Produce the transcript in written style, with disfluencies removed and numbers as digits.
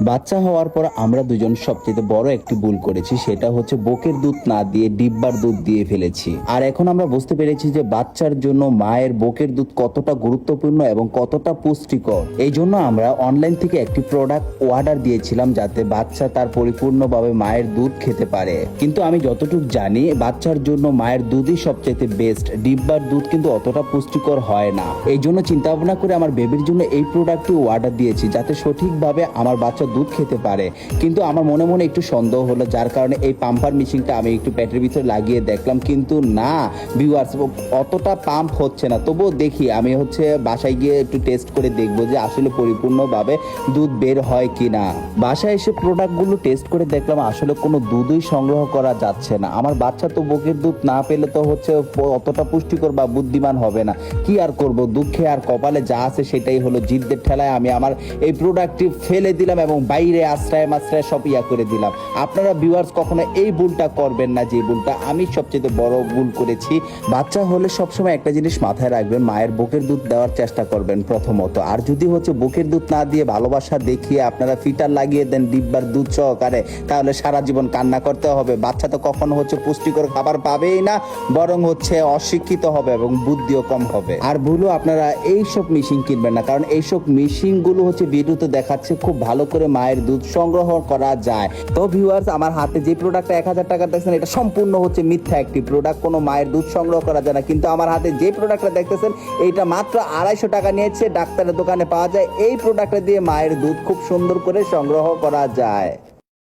বাচ্চা হওয়ার পর আমরা দুজন সবচেয়ে বড় একটি ভুল করেছি, সেটা হচ্ছে বকের দুধ না দিয়ে ডিব্বার দুধ দিয়ে ফেলেছি। আর এখন আমরা বুঝতে পেরেছি যে বাচ্চার জন্য মায়ের বকের দুধ কতটা গুরুত্বপূর্ণ এবং কতটা পুষ্টিকর। এই জন্য আমরা অনলাইন থেকে একটি প্রোডাক্ট অর্ডার দিয়েছিলাম যাতে বাচ্চা তার পরিপূর্ণভাবে মায়ের দুধ খেতে পারে। কিন্তু আমি যতটুকু জানি বাচ্চার জন্য মায়ের দুধই সবচেয়ে বেস্ট, ডিব্বার দুধ কিন্তু অতটা পুষ্টিকর হয় না। এই জন্য চিন্তা ভাবনা করে আমার বেবির জন্য এই প্রোডাক্টটি অর্ডার দিয়েছি যাতে সঠিকভাবে আমার বাচ্চা দুধ খেতে পারে। কিন্তু আমার মনে মনে একটু সন্দেহ হলো, যার কারণে এই পাম্পার মেশিনটা আমি একটু পেটের ভিতরে লাগিয়ে দেখলাম, কিন্তু না ভিউয়ার্স, অতটা পাম্প হচ্ছে না। তবুও দেখি, আমি বাসায় গিয়ে একটু টেস্ট করে দেখবো যে আসলে পরিপূর্ণভাবে দুধ বের হয় কিনা। বাসায় এসে প্রোডাক্টগুলো টেস্ট করে দেখলাম আসলে কোনো দুধই সংগ্রহ করা যাচ্ছে না। আমার বাচ্চা তো বকের দুধ না পেলে তো অতটা পুষ্টিকর বা বুদ্ধিমান হবে না। কি আর করব, দুঃখে আর কপালে যা আছে সেটাই হলো। জিদ্দের ঠেলায় আমি আমার এই প্রোডাক্টটি ফেলে দিলাম এবং বাইরে আশ্রয় মাশ্রয় সব করে দিলাম। আপনারা ভিউয়ার্স কখনো এই ভুলটা করবেন না, যে ভুলটা আমি সবচেয়ে বড় ভুল করেছি। বাচ্চা হলে সবসময় একটা জিনিস মাথায় রাখবেন, মায়ের বুকের দুধ দেওয়ার চেষ্টা করবেন প্রথমত। আর যদি বুকের দুধ না দিয়ে ভালোবাসা দেখিয়ে আপনারা ফিটার লাগিয়ে দেন ডিব্বার দুধ সহকারে, তাহলে সারা জীবন কান্না করতে হবে। বাচ্চা তো কখনো পুষ্টিকর খাবার পাবেই না, বরং অশিক্ষিত হবে এবং বুদ্ধিও কম হবে। আর ভুলও আপনারা এইসব মেশিন কিনবেন না, কারণ এইসব মেশিন গুলো ভিডিওতে দেখাচ্ছে খুব ভালো করে মায়ের দুধ সংগ্রহ করা যায়। তো ভিউয়ার্স, আমার হাতে যে প্রোডাক্টটা 1000 টাকা দেখছেন, এটা সম্পূর্ণ মিথ্যা একটি প্রোডাক্ট। কোনো মায়ের দুধ সংগ্রহ করা যায় না। কিন্তু আমার হাতে যে প্রোডাক্টটা দেখতেছেন, এইটা মাত্র 250 টাকা নিয়েছে, ডাক্তারের দোকানে পাওয়া যায়। এই প্রোডাক্টটা দিয়ে মায়ের দুধ খুব সুন্দর করে সংগ্রহ করা যায়।